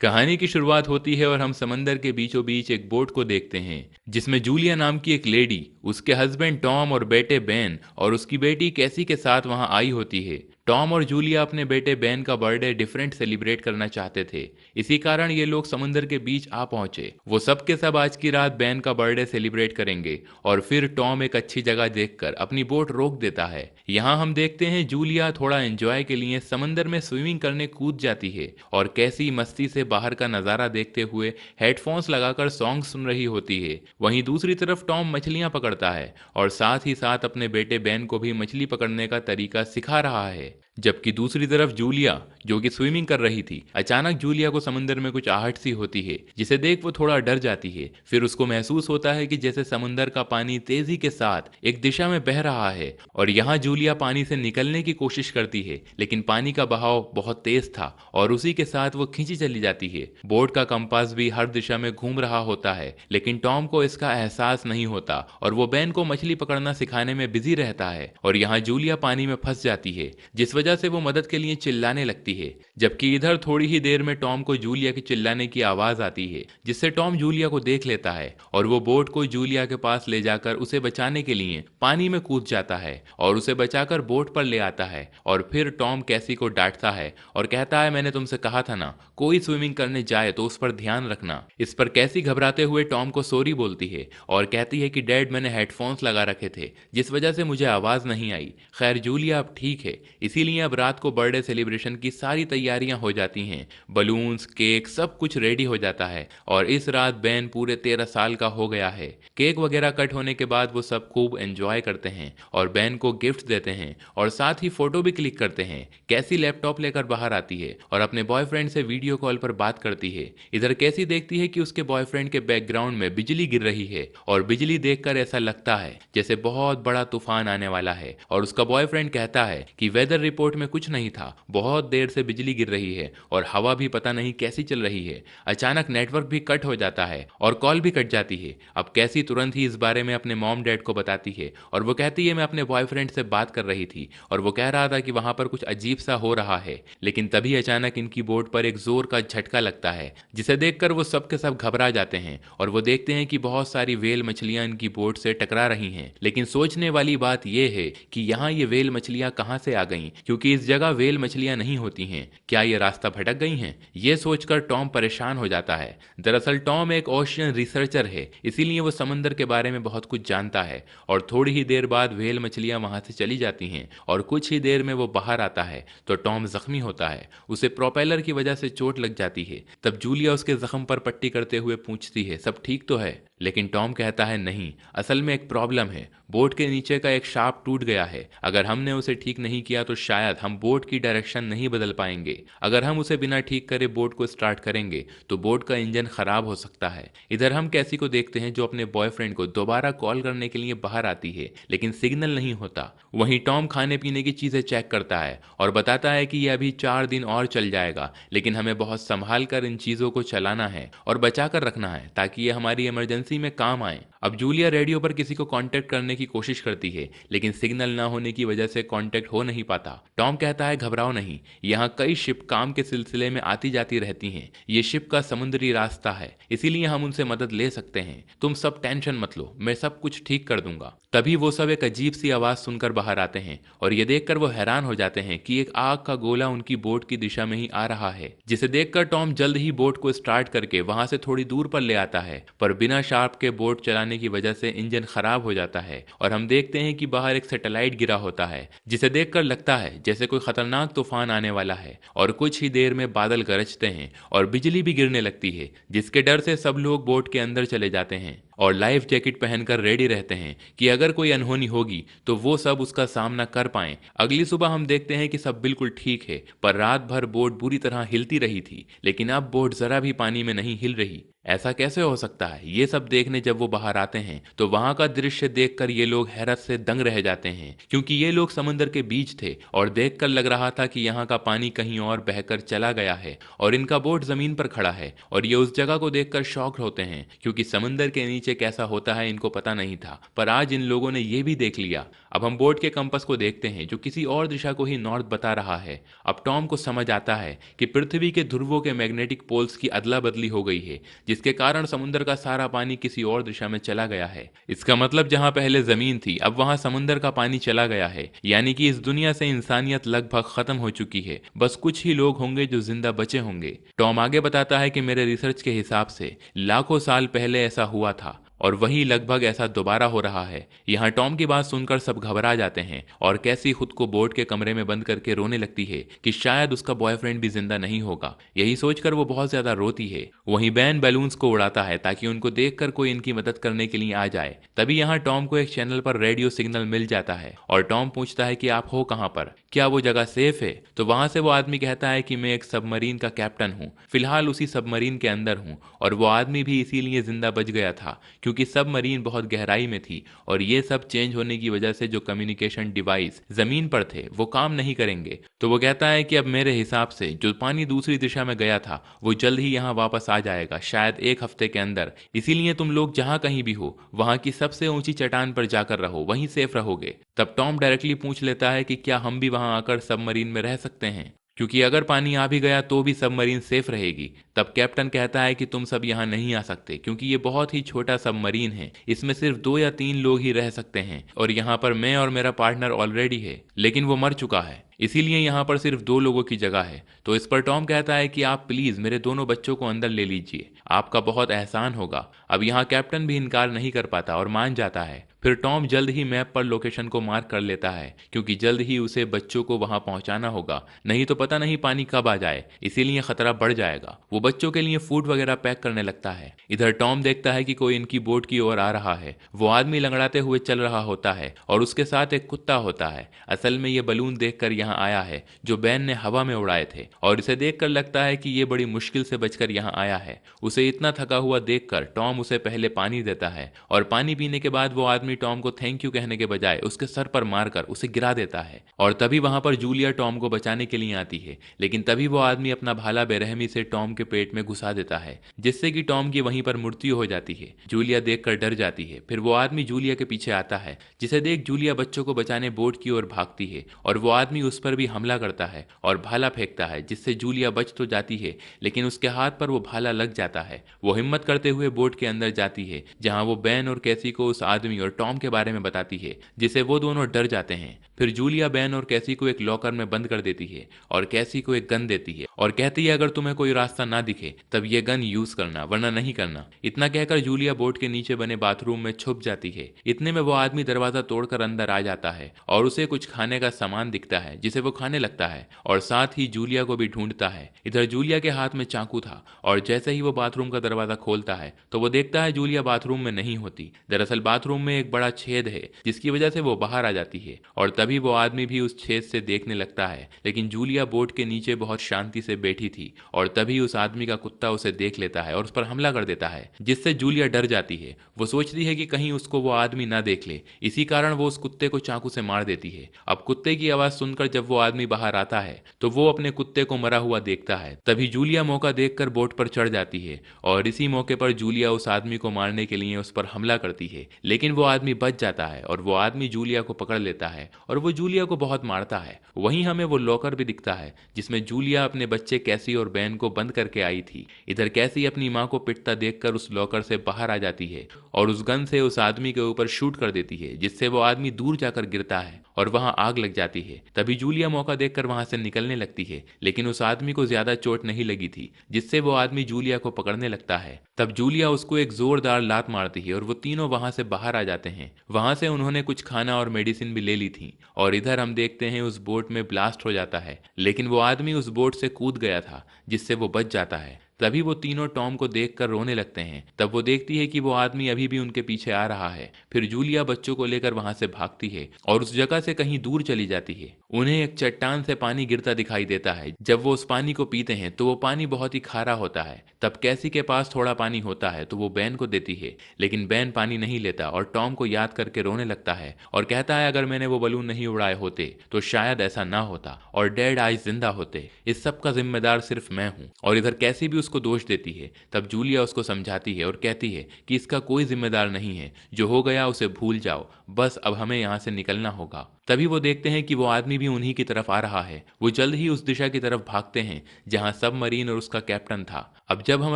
कहानी की शुरुआत होती है और हम समंदर के बीचों बीच एक बोट को देखते हैं जिसमें जूलिया नाम की एक लेडी, उसके हस्बैंड टॉम और बेटे बेन और उसकी बेटी कैसी के साथ वहां आई होती है। टॉम और जूलिया अपने बेटे बेन का बर्थडे डिफरेंट सेलिब्रेट करना चाहते थे। इसी कारण ये लोग समुद्र के बीच आ पहुंचे। वो सब के सब आज की रात बेन का बर्थडे सेलिब्रेट करेंगे और फिर टॉम एक अच्छी जगह देखकर अपनी बोट रोक देता है। यहाँ हम देखते हैं जूलिया थोड़ा एंजॉय के लिए समंदर में स्विमिंग करने कूद जाती है और कैसी मस्ती से बाहर का नज़ारा देखते हुए हेडफोन्स लगाकर सॉन्ग सुन रही होती है। वहीं दूसरी तरफ टॉम मछलियां पकड़ता है और साथ ही साथ अपने बेटे बेन को भी मछली पकड़ने का तरीका सिखा रहा है। जबकि दूसरी तरफ जूलिया, जो कि स्विमिंग कर रही थी, अचानक जूलिया को समंदर में कुछ आहट सी होती है जिसे देख वो थोड़ा डर जाती है। फिर उसको महसूस होता है कि जैसे समंदर का पानी तेजी के साथ एक दिशा में बह रहा है और यहाँ जूलिया पानी से निकलने की कोशिश करती है, लेकिन पानी का बहाव बहुत तेज था और उसी के साथ वो खींची चली जाती है। बोट का कंपास भी हर दिशा में घूम रहा होता है, लेकिन टॉम को इसका एहसास नहीं होता और वो बेन को मछली पकड़ना सिखाने में बिजी रहता है। और यहाँ जूलिया पानी में फंस जाती है जिस वजह से वो मदद के लिए चिल्लाने लगती है। जबकि इधर थोड़ी ही देर में टॉम को जूलिया के चिल्लाने की आवाज आती है जिससे टॉम जूलिया को देख लेता है और वो बोट को जूलिया के पास ले जाकर उसे बचाने के लिए पानी में कूद जाता है और उसे बचाकर बोट पर ले आता है। और फिर टॉम कैसी को डांटता है और कहता है, मैंने तुमसे कहा था ना, कोई स्विमिंग करने जाए तो उस पर ध्यान रखना। इस पर कैसी घबराते हुए टॉम को सॉरी बोलती है और कहती है कि डैड, मैंने हेडफोन्स लगा रखे थे जिस वजह से मुझे आवाज नहीं आई। खैर जूलिया अब ठीक है, इसीलिए अब रात को बर्थडे सेलिब्रेशन की सारी तैयारियां हो जाती हैं। बलून्स, केक, सब कुछ रेडी हो जाता है और इस रात बेन पूरे 13 साल का हो गया है। केक वगैरह कट होने के बाद वो सब खूब एंजॉय करते हैं और बेन को गिफ्ट देते हैं और साथ ही फोटो भी क्लिक करते हैं। कैसी लैपटॉप लेकर बाहर आती है और अपने बॉयफ्रेंड से वीडियो कॉल पर बात करती है। इधर कैसी देखती है कि उसके बॉयफ्रेंड के बैकग्राउंड में बिजली गिर रही है और बिजली देखकर ऐसा लगता है जैसे बहुत बड़ा तूफान आने वाला है और उसका बॉयफ्रेंड कहता है कि वेदर रिपोर्ट में कुछ नहीं था, बहुत देर से बिजली गिर रही है और हवा भी पता नहीं कैसी चल रही है। अचानक नेटवर्क भी कट हो जाता है और कॉल भी कट जाती है। अब कैसी तुरंत ही इस बारे में अपने मॉम डैड को बताती है और वो कहती है, मैं अपने बॉयफ्रेंड से बात कर रही थी और वो कह रहा था कि वहां पर कुछ अजीब सा हो रहा है। लेकिन तभी अचानक इनकी बोट पर एक जोर का झटका लगता है जिसे देखकर वो सब के सब घबरा जाते हैं और वो देखते हैं कि बहुत सारी वेल मछलियां इनकी बोट से टकरा रही हैं। लेकिन सोचने वाली बात यह है कि यहाँ ये वेल मछलियां कहाँ से आ गईं, क्योंकि इस जगह वेल मछलियां नहीं होती हैं। क्या ये रास्ता भटक गई हैं? ये सोचकर टॉम परेशान हो जाता है। दरअसल टॉम एक ओशियन रिसर्चर है, इसीलिए वो समंदर के बारे में बहुत कुछ जानता है। और थोड़ी ही देर बाद वेल मछलियां वहां से चली जाती हैं और कुछ ही देर में वो बाहर आता है तो टॉम जख्मी होता है। उसे प्रोपेलर की वजह से चोट लग जाती है। तब जूलिया उसके जख्म पर पट्टी करते हुए पूछती है, सब ठीक तो है? लेकिन टॉम कहता है, नहीं, असल में एक प्रॉब्लम है। बोट के नीचे का एक शाफ्ट टूट गया है। अगर हमने उसे ठीक नहीं किया तो शायद हम बोट की डायरेक्शन नहीं बदल पाएंगे। अगर हम उसे बिना ठीक करे बोट को स्टार्ट करेंगे तो बोट का इंजन खराब हो सकता है। इधर हम कैसी को देखते हैं जो अपने बॉयफ्रेंड को दोबारा कॉल करने के लिए बाहर आती है, लेकिन सिग्नल नहीं होता। वहीं टॉम खाने पीने की चीजें चेक करता है और बताता है कि यह अभी 4 दिन और चल जाएगा, लेकिन हमें बहुत संभाल कर इन चीजों को चलाना है और बचा कर रखना है ताकि ये हमारी इमरजेंसी में काम आए। अब जूलिया रेडियो पर किसी को कांटेक्ट करने की कोशिश करती है, लेकिन सिग्नल ना होने की वजह से कांटेक्ट हो नहीं पाता। टॉम कहता है, घबराओ नहीं, यहाँ कई शिप काम के सिलसिले में आती जाती रहती हैं। ये शिप का समुद्री रास्ता है, इसीलिए हम उनसे मदद ले सकते हैं। तुम सब टेंशन मत लो, मैं सब कुछ ठीक कर दूंगा। तभी वो सब एक अजीब सी आवाज सुनकर बाहर आते हैं और ये देखकर वो हैरान हो जाते हैं कि एक आग का गोला उनकी बोट की दिशा में ही आ रहा है, जिसे देखकर टॉम जल्द ही बोट को स्टार्ट करके वहां से थोड़ी दूर पर ले आता है। पर बिना शार्प के बोट चलाने की वजह से इंजन खराब हो जाता है और हम देखते हैं कि बाहर एक सैटेलाइट गिरा होता है, जिसे देखकर लगता है जैसे कोई खतरनाक तूफान आने वाला है। और कुछ ही देर में बादल गरजते हैं और बिजली भी गिरने लगती है, जिसके डर से सब लोग बोट के अंदर चले जाते हैं और लाइफ जैकेट पहनकर रेडी रहते हैं कि अगर कोई अनहोनी होगी तो वो सब उसका सामना कर पाएं। अगली सुबह हम देखते हैं कि सब बिल्कुल ठीक है, पर रात भर बोट बुरी तरह हिलती रही थी, लेकिन अब बोट जरा भी पानी में नहीं हिल रही। ऐसा कैसे हो सकता है? ये सब देखने जब वो बाहर आते हैं तो वहां का दृश्य देखकर ये लोग हैरत से दंग रह जाते हैं, क्योंकि ये लोग समुद्र के बीच थे और देखकर लग रहा था कि यहाँ का पानी कहीं और बहकर चला गया है और इनका बोट जमीन पर खड़ा है। और ये उस जगह को देखकर शॉक्ड होते हैं, क्योंकि समुद्र के नीचे नीचे कैसा होता है इनको पता नहीं था, पर आज इन लोगों ने ये भी देख लिया। अब हम बोर्ड के कंपास को देखते हैं जो किसी और दिशा को ही नॉर्थ बता रहा है। अब टॉम को समझ आता है कि पृथ्वी के ध्रुवों के मैग्नेटिक पोल्स की अदला बदली हो गई है, जिसके कारण समुद्र का सारा पानी किसी और दिशा में चला गया है। इसका मतलब जहां पहले जमीन थी अब वहां समुद्र का पानी चला गया है, यानी कि इस दुनिया से इंसानियत लगभग खत्म हो चुकी है। बस कुछ ही लोग होंगे जो जिंदा बचे होंगे। टॉम आगे बताता है कि मेरे रिसर्च के हिसाब से लाखों साल पहले ऐसा हुआ था और वही लगभग ऐसा दोबारा हो रहा है। यहाँ टॉम की बात सुनकर सब घबरा जाते हैं और कैसी खुद को बोर्ड के कमरे में बंद करके रोने लगती है कि शायद उसका बॉयफ्रेंड भी जिंदा नहीं होगा। यही सोचकर वो बहुत ज्यादा रोती है। वहीं बैन बैलून्स को उड़ाता है ताकि उनको देखकर कोई इनकी मदद करने के लिए आ जाए। तभी यहाँ टॉम को एक चैनल पर रेडियो सिग्नल मिल जाता है और टॉम पूछता है कि आप हो कहाँ पर, क्या वो जगह सेफ है? तो वहां से वो आदमी कहता है कि मैं एक सबमरीन का कैप्टन हूँ, फिलहाल उसी सबमरीन के अंदर हूँ। और वो आदमी भी इसीलिए जिंदा बच गया था क्योंकि सबमरीन बहुत गहराई में थी और ये सब चेंज होने की वजह से जो कम्युनिकेशन डिवाइस जमीन पर थे वो काम नहीं करेंगे। तो वो कहता है कि अब मेरे हिसाब से जो पानी दूसरी दिशा में गया था वो जल्द ही यहाँ वापस आ जाएगा, शायद एक हफ्ते के अंदर। इसीलिए तुम लोग जहां कहीं भी हो वहां की सबसे ऊंची चट्टान पर जाकर रहो, वहीं सेफ रहोगे। तब टॉम डायरेक्टली पूछ लेता है कि क्या हम भी वहां आकर सबमरीन में रह सकते हैं, क्योंकि अगर पानी आ भी गया तो भी सबमरीन सेफ रहेगी। तब कैप्टन कहता है कि तुम सब यहाँ नहीं आ सकते क्योंकि ये बहुत ही छोटा सबमरीन है, इसमें सिर्फ 2 या 3 लोग ही रह सकते हैं और यहाँ पर मैं और मेरा पार्टनर ऑलरेडी है, लेकिन वो मर चुका है, इसीलिए यहाँ पर सिर्फ 2 लोगों की जगह है। तो इस पर टॉम कहता है कि आप प्लीज मेरे दोनों बच्चों को अंदर ले लीजिए, आपका बहुत एहसान होगा। अब यहाँ कैप्टन भी इनकार नहीं कर पाता और मान जाता है। फिर टॉम जल्द ही मैप पर लोकेशन को मार्क कर लेता है क्योंकि जल्द ही उसे बच्चों को वहां पहुंचाना होगा, नहीं तो पता नहीं पानी कब आ जाए, इसीलिए खतरा बढ़ जाएगा। वो बच्चों के लिए फूड वगैरह पैक करने लगता है। इधर टॉम देखता है कि कोई इनकी बोट की ओर आ रहा है। वो आदमी लंगड़ाते हुए चल रहा होता है और उसके साथ एक कुत्ता होता है। असल में ये बलून देखकर यहाँ आया है जो बैन ने हवा में उड़ाए थे और इसे देखकर लगता है कि ये बड़ी मुश्किल से बचकर यहाँ आया है। उसे इतना थका हुआ देखकर टॉम उसे पहले पानी देता है और पानी पीने के बाद वो आदमी टॉम को थैंक यू कहने के बजाय उसके सर पर मारकर उसे गिरा देता है। और तभी वहां पर जूलिया टॉम को बचाने के लिए आती है, लेकिन तभी वो आदमी अपना भाला बेरहमी से टॉम के पेट में घुसा देता है जिससे कि टॉम की वहीं पर मृत्यु हो जाती है। जूलिया देखकर डर जाती है। फिर वो आदमी जूलिया के पीछे आता है, जिसे देख जूलिया बच्चों को बचाने बोट की ओर भागती है और वो आदमी उस पर भी हमला करता है और भाला फेंकता है जिससे जूलिया बच तो जाती है, लेकिन उसके हाथ पर वो भाला लग जाता है। वो हिम्मत करते हुए बोट के अंदर जाती है जहां वो बैन और कैसी को उस आदमी और टॉम के बारे में बताती है, जिसे वो दोनों डर जाते हैं। फिर जूलिया बैन और कैसी को एक लॉकर में बंद कर देती है और कैसी को एक गन देती है और कहती है अगर तुम्हें कोई रास्ता ना दिखे तब ये गन यूज करना, वरना नहीं करना। इतना कहकर जूलिया बोट के नीचे बने बाथरूम में छुप जाती है। इतने में वो आदमी दरवाजा तोड़कर अंदर आ जाता है और उसे कुछ खाने का सामान दिखता है जिसे वो खाने लगता है और साथ ही जूलिया को भी ढूंढता है। इधर जूलिया के हाथ में चाकू था और जैसे ही वो बाथरूम का दरवाजा खोलता है तो वो देखता है जूलिया बाथरूम में नहीं होती। दरअसल बाथरूम में एक बड़ा छेद है जिसकी वजह से वो बाहर आ जाती है और तभी वो आदमी भी उस छेद से देखने लगता है, लेकिन जूलिया बोट के नीचे बहुत शांति से बैठी थी और तभी उस आदमी का कुत्ता उसे देख लेता है और उस पर हमला कर देता है, जिससे जूलिया डर जाती है। वो सोचती है कि कहीं उसको वो आदमी ना देख ले, इसी कारण वो उस कुत्ते को चाकू से मार देती है। अब कुत्ते की आवाज सुनकर जब वो आदमी बाहर आता है तो वो अपने कुत्ते को मरा हुआ देखता है। तभी जूलिया मौका देखकर बोट पर चढ़ जाती है और इसी मौके पर जूलिया उस आदमी को मारने के लिए उस पर हमला करती है, लेकिन वो आदमी बच जाता है और वो आदमी जूलिया को पकड़ लेता है और वो जूलिया को बहुत मारता है। वहीं हमें वो लॉकर भी दिखता है जिसमें जूलिया अपने बच्चे कैसी और बैन को बंद करके आई थी। इधर कैसी अपनी माँ को पिटता देखकर उस लॉकर से बाहर आ जाती है और उस गन से उस आदमी के ऊपर शूट कर देती है, जिससे वो आदमी दूर जाकर गिरता है और वहां आग लग जाती है। तभी जूलिया मौका देखकर वहां से निकलने लगती है, लेकिन उस आदमी को ज्यादा चोट नहीं लगी थी, जिससे वो आदमी जूलिया को पकड़ने लगता है। तब जूलिया उसको एक जोरदार लात मारती है और वो तीनों वहां से बाहर आ जाते हैं। वहां से उन्होंने कुछ खाना और मेडिसिन भी ले ली थी और इधर हम देखते हैं उस बोट में ब्लास्ट हो जाता है, लेकिन वो आदमी उस बोट से कूद गया था जिससे वो बच जाता है। तभी वो तीनों टॉम को देखकर रोने लगते हैं। तब वो देखती है कि वो आदमी अभी भी उनके पीछे आ रहा है। फिर जूलिया बच्चों को लेकर वहां से भागती है और उस जगह से कहीं दूर चली जाती है। उन्हें एक चट्टान से पानी गिरता दिखाई देता है। जब वो उस पानी को पीते हैं तो वो पानी बहुत ही खारा होता है। तब कैसी के पास थोड़ा पानी होता है तो वो बैन को देती है, लेकिन बैन पानी नहीं लेता और टॉम को याद करके रोने लगता है और कहता है अगर मैंने वो बलून नहीं उड़ाए होते तो शायद ऐसा ना होता और डैड आज जिंदा होते। इस सब का जिम्मेदार सिर्फ मैं हूँ। और इधर कैसी भी उस उसको दोष देती है। तब जूलिया उसको समझाती है और कहती है कि इसका कोई जिम्मेदार नहीं है, जो हो गया उसे भूल जाओ, बस अब हमें यहाँ से निकलना होगा। तभी वो देखते हैं कि वो आदमी भी उन्हीं की तरफ आ रहा है। वो जल्द ही उस दिशा की तरफ भागते हैं जहाँ सबमरीन और उसका कैप्टन था। अब जब हम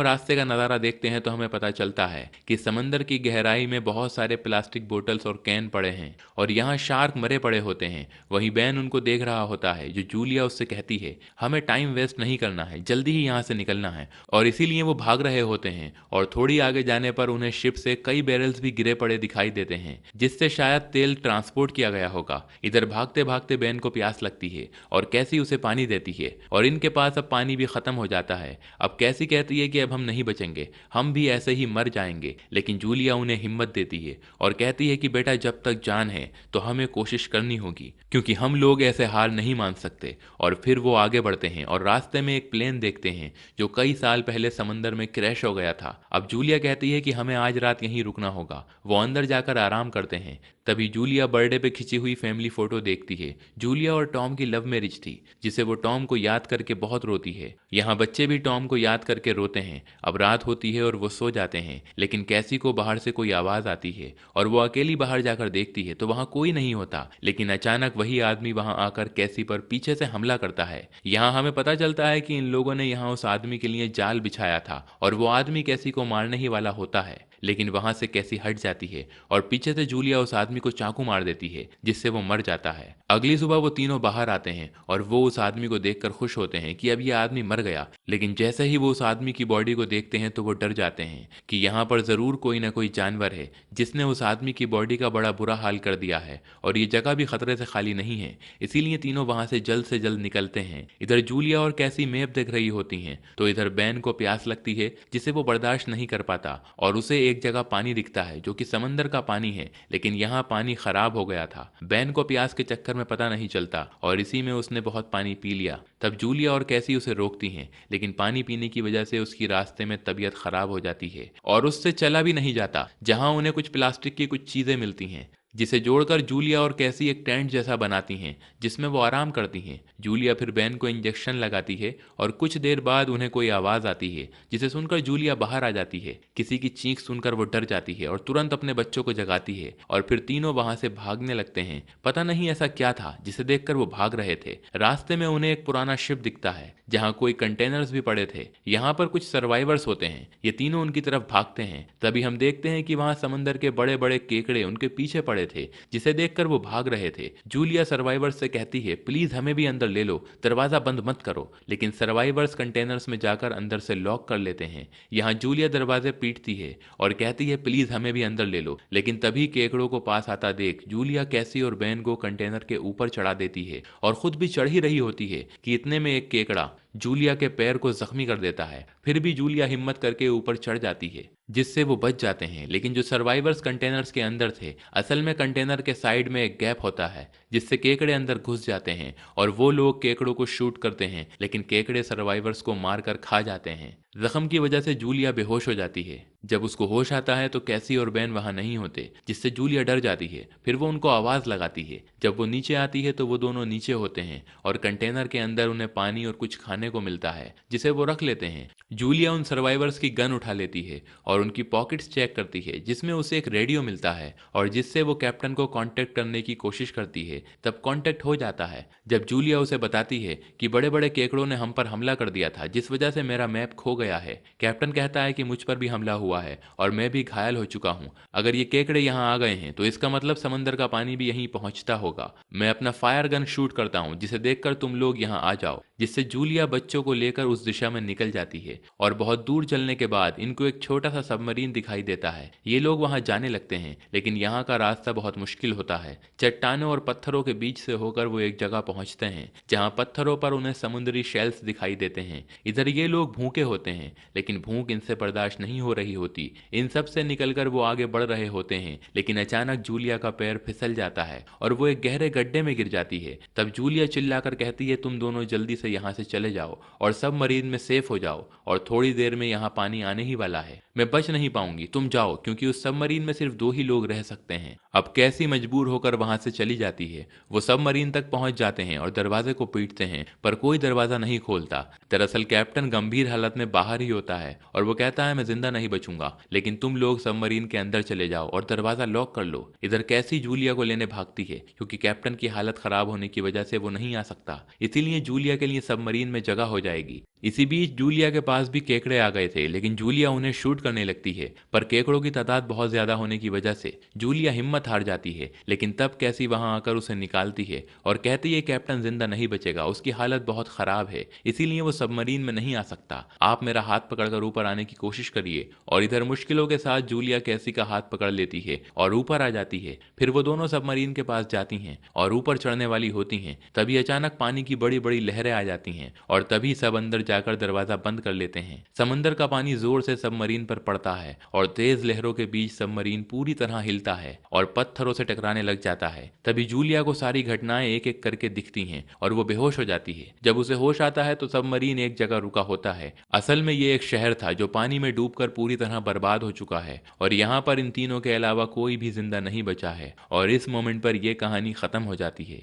रास्ते का नज़ारा देखते हैं तो हमें पता चलता है कि समंदर की गहराई में बहुत सारे प्लास्टिक बोतल्स और कैन पड़े हैं और यहाँ शार्क मरे पड़े होते हैं। वहीं बैन उनको देख रहा होता है, जो जूलिया उससे कहती है हमें टाइम वेस्ट नहीं करना है, जल्दी ही यहाँ से निकलना है। और इसीलिए वो भाग रहे होते हैं और थोड़ी आगे जाने पर उन्हें शिप से कई बैरल्स भी गिरे पड़े दिखाई देते हैं, जिससे शायद तेल ट्रांसपोर्ट किया गया होगा। इधर भागते भागते बैन को प्यास लगती है और कैसी उसे पानी देती है और इनके पास अब पानी भी खत्म हो जाता है। अब कैसी कहती है कि अब हम नहीं बचेंगे, हम भी ऐसे ही मर जाएंगे। लेकिन जूलिया उन्हें हिम्मत देती है और कहती है कि बेटा जब तक जान है तो हमें कोशिश करनी होगी, क्योंकि हम लोग ऐसे हार नहीं मान सकते। और फिर वो आगे बढ़ते हैं और रास्ते में एक प्लेन देखते हैं जो कई साल पहले समंदर में क्रैश हो गया था। अब जूलिया कहती है कि हमें आज रात यहीं रुकना होगा। वो अंदर जाकर आराम करते हैं। तभी जूलिया बर्थडे पे खिंची हुई फैमिली फोटो देखती है। जूलिया और टॉम की लव मैरिज थी, जिसे वो टॉम को याद करके बहुत रोती है। यहाँ बच्चे भी टॉम को याद करके रोते हैं। अब रात होती है और वो सो जाते हैं, लेकिन कैसी को बाहर से कोई आवाज आती है और वो अकेली बाहर जाकर देखती है तो वहाँ कोई नहीं होता। लेकिन अचानक वही आदमी वहाँ आकर कैसी पर पीछे से हमला करता है। यहाँ हमें पता चलता है कि इन लोगों ने यहाँ उस आदमी के लिए जाल बिछाया था और वो आदमी कैसी को मारने ही वाला होता है। लेकिन वहां से कैसी हट जाती है और पीछे से जूलिया उस आदमी को चाकू मार देती है, जिससे वो मर जाता है। अगली सुबह वो तीनों बाहर आते हैं और वो उस आदमी को देखकर खुश होते हैं कि अब ये आदमी मर गया। लेकिन जैसे ही वो उस आदमी की बॉडी को देखते हैं तो वो डर जाते हैं कि यहाँ पर जरूर कोई ना कोई जानवर है जिसने उस आदमी की बॉडी का बड़ा बुरा हाल कर दिया है और ये जगह भी खतरे से खाली नहीं है। इसीलिए तीनों वहां से जल्द निकलते हैं। इधर जूलिया और कैसी मैप देख रही होती हैं तो इधर बैन को प्यास लगती है, जिसे वो बर्दाश्त नहीं कर पाता और उसे एक जगह पानी दिखता है जो कि समंदर का पानी है, लेकिन यहाँ पानी खराब हो गया था। बैन को प्यास के चक्कर में पता नहीं चलता और इसी में उसने बहुत पानी पी लिया। तब जूलिया और कैसी उसे रोकती हैं, लेकिन पानी पीने की वजह से उसकी रास्ते में तबीयत खराब हो जाती है और उससे चला भी नहीं जाता। जहां उन्हें कुछ प्लास्टिक की कुछ चीजें मिलती हैं, जिसे जोड़कर जूलिया और कैसी एक टेंट जैसा बनाती हैं, जिसमें वो आराम करती हैं। जूलिया फिर बैन को इंजेक्शन लगाती है और कुछ देर बाद उन्हें कोई आवाज आती है, जिसे सुनकर जूलिया बाहर आ जाती है। किसी की चीख सुनकर वो डर जाती है और तुरंत अपने बच्चों को जगाती है और फिर तीनों वहां से भागने लगते हैं। पता नहीं ऐसा क्या था जिसे देखकर वो भाग रहे थे। रास्ते में उन्हें एक पुराना शिप दिखता है जहाँ कोई कंटेनर्स भी पड़े थे। यहाँ पर कुछ सर्वाइवर्स होते हैं। ये तीनों उनकी तरफ भागते हैं। तभी हम देखते हैं कि वहां समंदर के बड़े बड़े केकड़े उनके पीछे पड़े थे, जिसे देखकर वो भाग रहे थे। जूलिया सर्वाइवर्स से कहती है प्लीज हमें भी अंदर ले लो, दरवाजा बंद मत करो। लेकिन सर्वाइवर्स कंटेनर्स में जाकर अंदर से लॉक कर लेते हैं। यहाँ जूलिया दरवाजे पीटती है और कहती है प्लीज हमें भी अंदर ले लो। लेकिन तभी केकड़ों को पास आता देख जूलिया कैसी और बैन को कंटेनर के ऊपर चढ़ा देती है और खुद भी चढ़ ही रही होती है कि इतने में एक केकड़ा जूलिया के पैर को जख्मी कर देता है। फिर भी जूलिया हिम्मत करके ऊपर चढ़ जाती है, जिससे वो बच जाते हैं। लेकिन जो सर्वाइवर्स कंटेनर्स के अंदर थे, असल में कंटेनर के साइड में एक गैप होता है जिससे केकड़े अंदर घुस जाते हैं और वो लोग केकड़ों को शूट करते हैं, लेकिन केकड़े सर्वाइवर्स को मारकर खा जाते हैं। जख्म की वजह से जूलिया बेहोश हो जाती है। जब उसको होश आता है तो कैसी और बैन वहां नहीं होते, जिससे जूलिया डर जाती है। फिर वो उनको आवाज लगाती है। जब वो नीचे आती है तो वो दोनों नीचे होते हैं और कंटेनर के अंदर उन्हें पानी और कुछ खाने को मिलता है, जिसे वो रख लेते हैं। जूलिया उन सर्वाइवर्स की गन उठा लेती है और उनकी पॉकेट्स चेक करती है, जिसमें उसे एक रेडियो मिलता है और जिससे वो कैप्टन को कांटेक्ट करने की कोशिश करती है। तब कांटेक्ट हो जाता है जब जूलिया उसे बताती है कि बड़े बड़े केकड़ों ने हम पर हमला कर दिया था, जिस वजह से मेरा मैप खो गया है। कैप्टन कहता है कि मुझ पर भी हमला हुआ है और मैं भी घायल हो चुका हूँ। अगर ये केकड़े यहाँ आ गए हैं तो इसका मतलब समंदर का पानी भी यहीं पहुंचता होगा। मैं अपना फायर गन शूट करता हूँ, जिसे देखकर तुम लोग यहाँ आ जाओ। जिससे जूलिया बच्चों को लेकर उस दिशा में निकल जाती है और बहुत दूर चलने के बाद इनको एक छोटा सा सबमरीन दिखाई देता है। ये लोग वहां जाने लगते हैं, लेकिन यहाँ का रास्ता बहुत मुश्किल होता है। चट्टानों और पत्थरों के बीच से होकर वो एक जगह पहुंचते हैं जहाँ पत्थरों पर उन्हें समुद्री शेल्स दिखाई देते हैं। इधर ये लोग भूखे होते हैं, लेकिन भूख इनसे बर्दाश्त नहीं हो रही होती। इन सब से निकलकर वो आगे बढ़ रहे होते हैं, लेकिन अचानक जूलिया का पैर फिसल जाता है और वो एक गहरे गड्ढे में गिर जाती है। तब जूलिया चिल्लाकर कहती है, तुम दोनों जल्दी से यहाँ से चले जाओ और सबमरीन में सेफ हो जाओ, और थोड़ी देर में यहाँ पानी आने ही वाला है। मैं बच नहीं पाऊंगी, तुम जाओ, क्योंकि उस सबमरीन में सिर्फ 2 ही लोग रह सकते हैं। अब कैसी मजबूर होकर वहां से चली जाती है। वो सबमरीन तक पहुंच जाते हैं और दरवाजे को पीटते हैं, पर कोई दरवाजा नहीं खोलता। दरअसल कैप्टन गंभीर हालत में बाहर ही होता है और वो कहता है, मैं जिंदा नहीं बचूंगा, लेकिन तुम लोग सबमरीन के अंदर चले जाओ और दरवाजा लॉक कर लो। इधर कैसी जूलिया को लेने भागती है, क्योंकि कैप्टन की हालत खराब होने की वजह से वो नहीं आ सकता, इसीलिए जूलिया के लिए सबमरीन में जगह हो जाएगी। इसी बीच जूलिया के पास भी केकड़े आ गए थे, लेकिन जूलिया उन्हें शूट करने लगती है, पर केकड़ों की तादाद बहुत ज्यादा होने की वजह से जूलिया हिम्मत हार जाती है। लेकिन तब कैसी वहां आकर उसे निकालती है और कहती है, कैप्टन जिंदा नहीं बचेगा, उसकी हालत बहुत खराब है, इसीलिए वो सबमरीन में नहीं आ सकता। आप मेरा हाथ पकड़कर ऊपर आने की कोशिश करिए। और इधर मुश्किलों के साथ जूलिया कैसी का हाथ पकड़ लेती है और ऊपर आ जाती है। फिर वो दोनों सबमरीन के पास जाती हैं और ऊपर चढ़ने वाली होती हैं। तभी अचानक पानी की बड़ी बड़ी लहरें आ जाती हैं और तभी सब अंदर जाकर दरवाजा बंद कर लेते हैं। समंदर का पानी जोर से सबमरीन पर पड़ता है और तेज लहरों के बीच सबमरीन पूरी तरह हिलता है और पत्थरों से टकराने लग जाता है। तभी जूलिया को सारी घटनाएं एक एक करके दिखती हैं और वो बेहोश हो जाती है। जब उसे होश आता है तो सबमरीन एक जगह रुका होता है। असल में ये एक शहर था जो पानी में डूबकर पूरी तरह बर्बाद हो चुका है और यहाँ पर इन तीनों के अलावा कोई भी जिंदा नहीं बचा है। और इस मोमेंट पर यह कहानी खत्म हो जाती है।